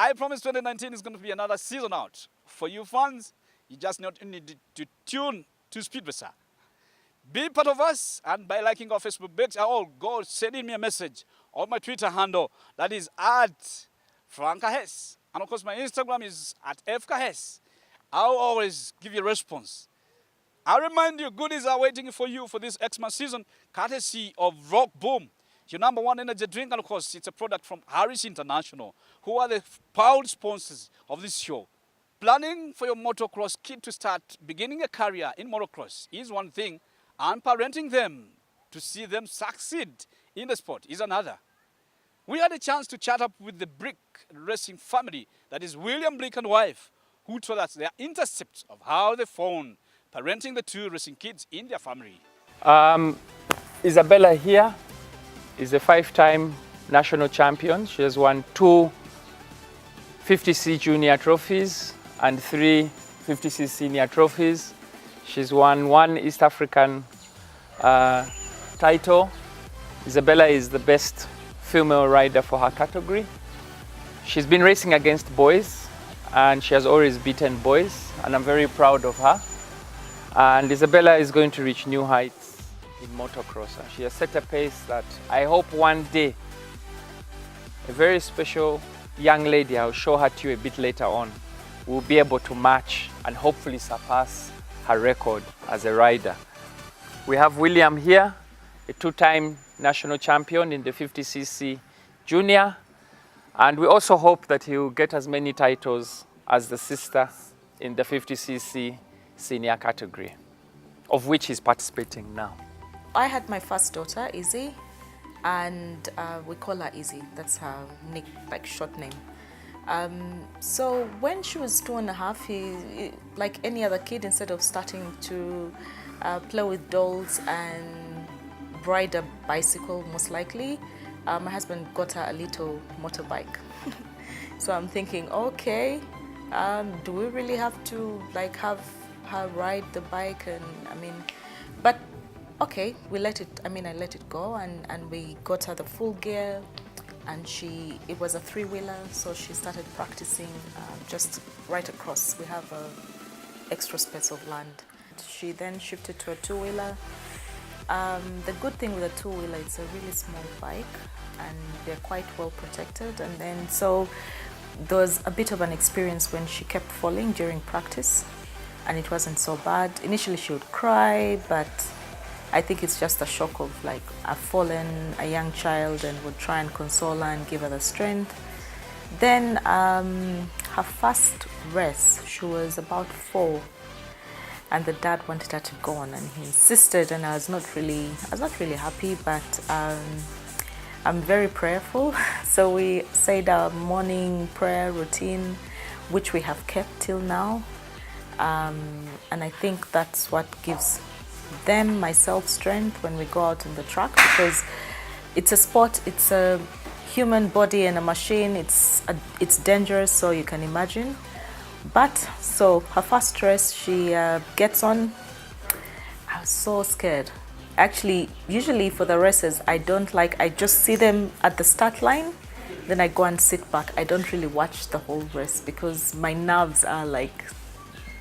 I promise 2019 is going to be another season out. For you fans, you just need to tune to Speed Racer. Be part of us, and by liking our Facebook page, go send me a message on my Twitter handle, that is @FrankaHess. And of course, my Instagram is @FKHess. I'll always give you a response. I remind you, goodies are waiting for you for this Xmas season, courtesy of Rock Boom, your #1 energy drink. And of course, it's a product from Harris International, who are the proud sponsors of this show. Planning for your motocross kid to start beginning a career in motocross is one thing, and parenting them to see them succeed in the sport is another. We had a chance to chat up with the Blick racing family, that is William Blick and wife, who told us their intercepts of how they found parenting the two racing kids in their family. Isabella here is a 5-time national champion. She has won 2 50C junior trophies and 3 50C senior trophies. She's won 1 East African title. Isabella is the best female rider for her category. She's been racing against boys, and she has always beaten boys, and I'm very proud of her. And Isabella is going to reach new heights in motocross. She has set a pace that I hope one day a very special young lady, I'll show her to you a bit later on, will be able to match and hopefully surpass her record as a rider. We have William here, a 2-time national champion in the 50cc junior, and we also hope that he will get as many titles as the sister in the 50cc senior category, of which he's participating now. I had my first daughter, Izzy, and we call her Izzy. That's her short name. So when she was 2.5, he, like any other kid, instead of starting to play with dolls and ride a bicycle, most likely, my husband got her a little motorbike. So I'm thinking, okay, do we really have to have her ride the bike? And but okay, I let it go, and we got her the full gear, and it was a 3-wheeler, so she started practicing just right across. We have extra space of land. She then shifted to a 2-wheeler. The good thing with a 2-wheeler, it's a really small bike, and they're quite well protected. And then so there was a bit of an experience when she kept falling during practice, and it wasn't so bad. Initially she would cry, but I think it's just a shock of I've fallen, a young child, and would try and console her and give her the strength. Then her first race, she was about 4, and the dad wanted her to go on, and he insisted, and I was not really happy, but I'm very prayerful. So we said our morning prayer routine, which we have kept till now, and I think that's what gives them, myself, strength when we go out on the track, because it's a sport, it's a human body and a machine, it's dangerous, so you can imagine. But so her first race, she gets on. I was so scared. Actually, usually for the races, I just see them at the start line, then I go and sit back. I don't really watch the whole race because my nerves are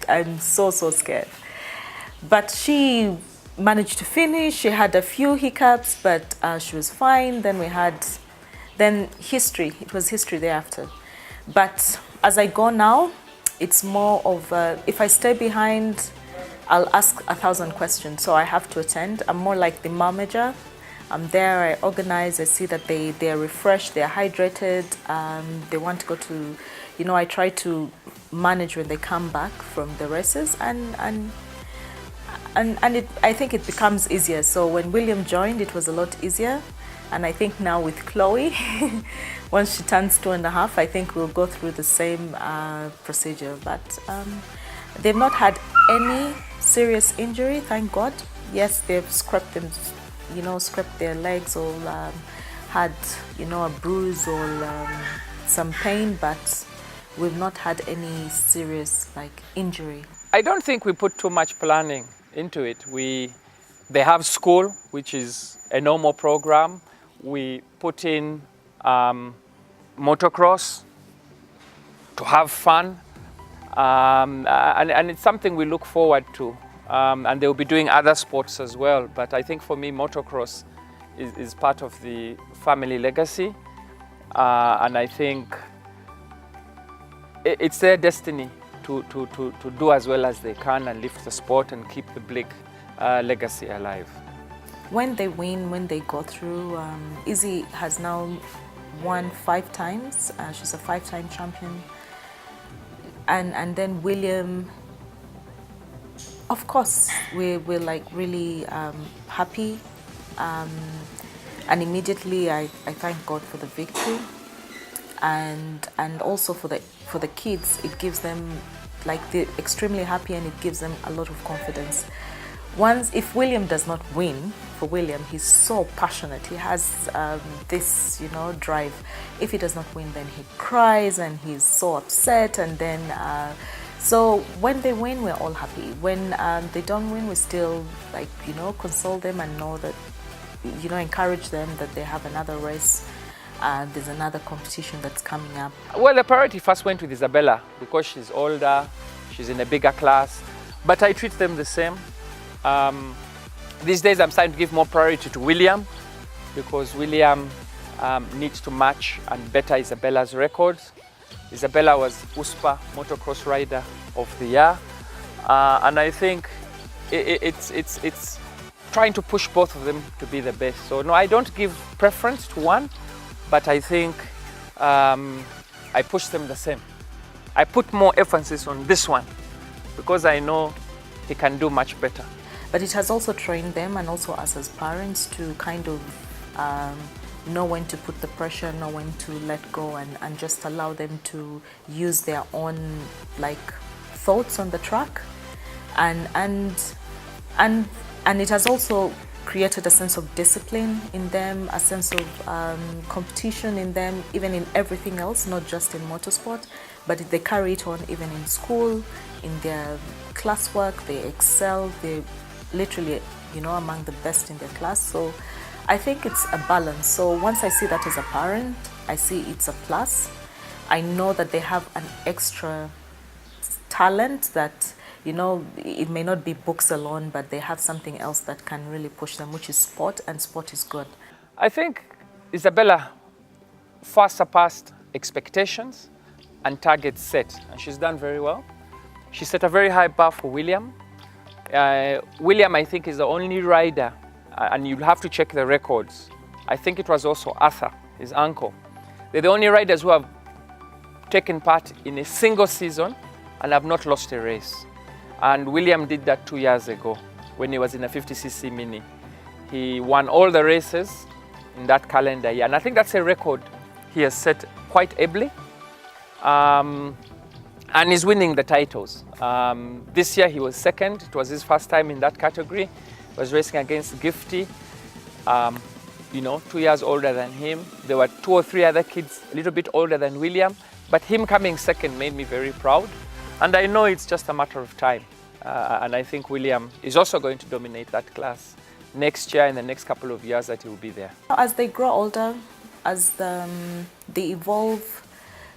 I'm so scared. But she managed to finish. She had a few hiccups, but she was fine. Then we had history. It was history thereafter. But as I go now, it's more of if I stay behind, I'll ask 1,000 questions, so I have to attend. I'm more like the momager. I'm there, I organize, I see that they're refreshed, they're hydrated, they want to go to, I try to manage when they come back from the races, and I think it becomes easier. So when William joined, it was a lot easier. And I think now with Chloe, once she turns 2.5, I think we'll go through the same procedure. But they've not had any serious injury, thank God. Yes, they've scraped their legs, or had, a bruise or some pain, but we've not had any serious injury. I don't think we put too much planning into it. They have school, which is a normal program. We put in motocross, have fun. And it's something we look forward to. And they'll be doing other sports as well. But I think for me, motocross is part of the family legacy. And I think it's their destiny to do as well as they can and lift the sport and keep the Blick legacy alive. When they win, when they go through, Izzy has now won 5 times. She's a 5-time champion. And then William, of course, we're like really happy. And immediately I thank God for the victory. And also for the kids, it gives them, like, they're extremely happy, and it gives them a lot of confidence. If William does not win, for William, he's so passionate. He has this, drive. If he does not win, then he cries and he's so upset. And then, so when they win, we're all happy. When they don't win, we still, like, console them and know that, encourage them that they have another race. There's another competition that's coming up. Well, the priority first went with Isabella because she's older, she's in a bigger class, but I treat them the same. These days I'm starting to give more priority to William because William needs to match and better Isabella's records. Isabella was USPA Motocross Rider of the Year, and I think it's trying to push both of them to be the best. So no, I don't give preference to one, but I think I push them the same. I put more emphasis on this one because I know he can do much better. But it has also trained them, and also us as parents, to kind of know when to put the pressure, know when to let go, and just allow them to use their own, like, thoughts on the track. And it has also created a sense of discipline in them, a sense of competition in them, even in everything else, not just in motorsport, but they carry it on even in school, in their classwork. They excel. They literally, among the best in their class. So I think it's a balance. So once I see that as a parent, I see it's a plus. I know that they have an extra talent that, it may not be books alone, but they have something else that can really push them, which is sport, and sport is good. I think Isabella far surpassed expectations and targets set, and she's done very well. She set a very high bar for William. William, I think, is the only rider, and you'll have to check the records. I think it was also Arthur, his uncle. They're the only riders who have taken part in a single season and have not lost a race. And William did that 2 years ago when he was in a 50cc Mini. He won all the races in that calendar year. And I think that's a record he has set quite ably. And he's winning the titles. This year he was second. It was his first time in that category. He was racing against Gifty, 2 years older than him. There were 2 or 3 other kids a little bit older than William, but him coming second made me very proud. And I know it's just a matter of time. And I think William is also going to dominate that class next year, in the next couple of years that he will be there. As they grow older, as they evolve,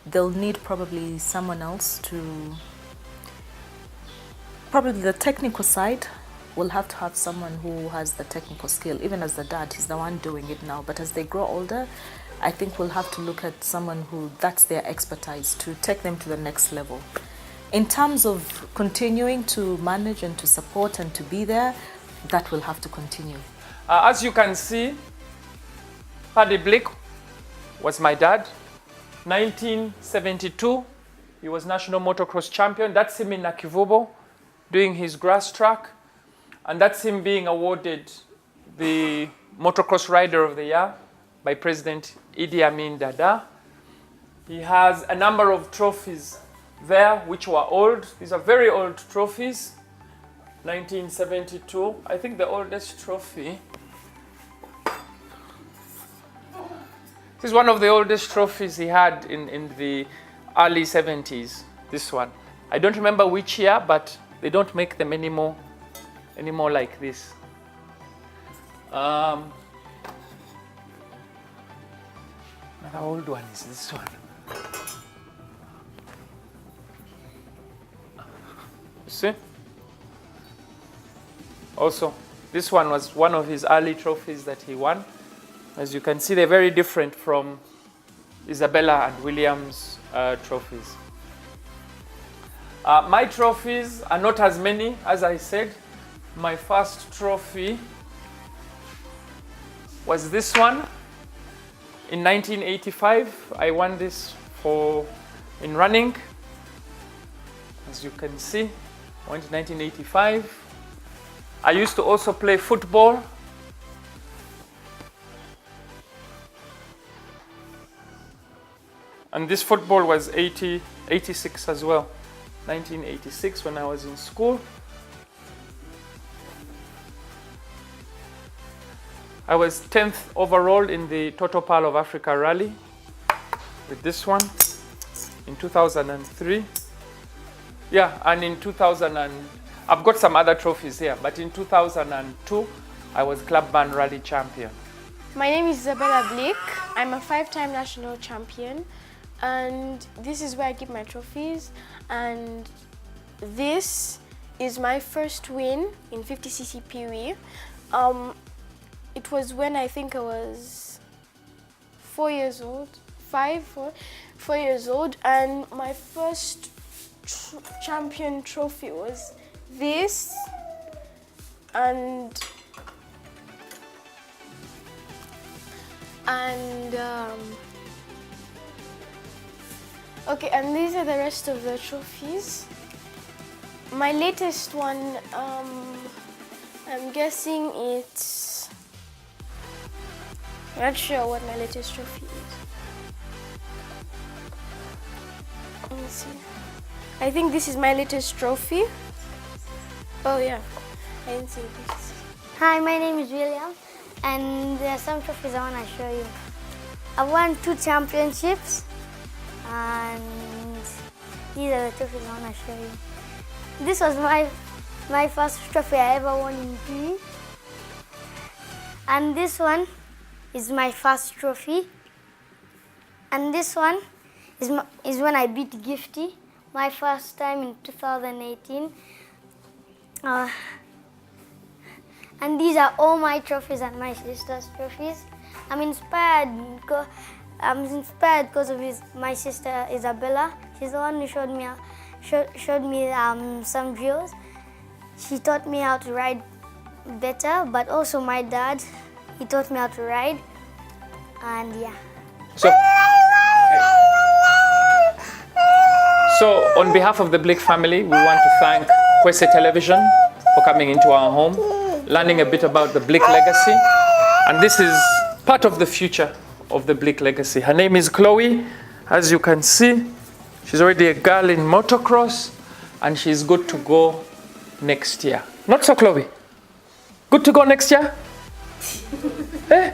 they'll need probably someone else to, probably the technical side, will have to have someone who has the technical skill. Even as the dad, he's the one doing it now. But as they grow older, I think we'll have to look at someone who, that's their expertise, to take them to the next level. In terms of continuing to manage and to support and to be there, that will have to continue. As you can see, Paddy Blick was my dad. 1972, he was national motocross champion. That's him in Nakivubo doing his grass track. And that's him being awarded the Motocross Rider of the Year by President Idi Amin Dada. He has a number of trophies there, which were old. These are very old trophies. 1972, I think the oldest trophy. This is one of the oldest trophies he had in the early 70s, this one. I don't remember which year, but they don't make them anymore like this. Another old one is this one. You see? Also, this one was one of his early trophies that he won. As you can see, they're very different from Isabella and William's trophies. My trophies are not as many, as I said. My first trophy was this one. In 1985, I won this in running. As you can see, I went in 1985. I used to also play football. And this football was 86 as well. 1986 when I was in school. I was 10th overall in the Total Pearl of Africa Rally with this one in 2003. Yeah, and in 2000, I've got some other trophies here, but in 2002, I was Club Band Rally champion. My name is Isabella Blick. I'm a 5-time national champion, and this is where I keep my trophies. And this is my first win in 50cc Pee-wee. It was when I think I was 4 years old, 4 years old, and my first champion trophy was this, and okay, and these are the rest of the trophies. My latest one, I'm guessing it's, I'm not sure what my latest trophy is. Let me see. I think this is my latest trophy. Oh yeah, I didn't see this. Hi, my name is William, and there are some trophies I want to show you. I won 2 championships, and these are the trophies I want to show you. This was my first trophy I ever won in Pee-wee. And this one is my first trophy. And this one is when I beat Gifty, my first time in 2018. And these are all my trophies and my sister's trophies. I'm inspired because of my sister Isabella. She's the one who showed me some drills. She taught me how to ride better, but also my dad, he taught me how to ride, and yeah. So on behalf of the Blick family, we want to thank Kwese Television for coming into our home, learning a bit about the Blick legacy, and this is part of the future of the Blick legacy. Her name is Chloe. As you can see, she's already a girl in motocross, and she's good to go next year. Not so, Chloe? Good to go next year? Eh?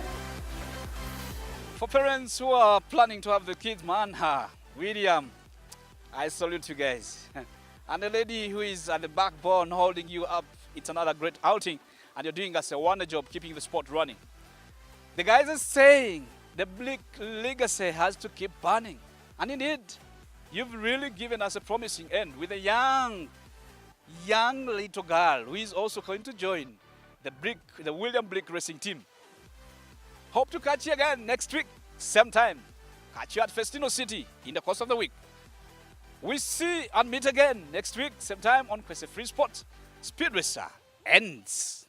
For parents who are planning to have the kids, man, William, I salute you guys. And the lady who is at the backbone holding you up, it's another great outing, and you're doing us a wonder job keeping the sport running. The guys are saying the Blick legacy has to keep burning. And indeed, you've really given us a promising end with a young little girl who is also going to join the William Blick racing team. Hope to catch you again next week, same time. Catch you at Festino City in the course of the week. We see and meet again next week, same time on Kwese Free Sport. Speed Racer ends.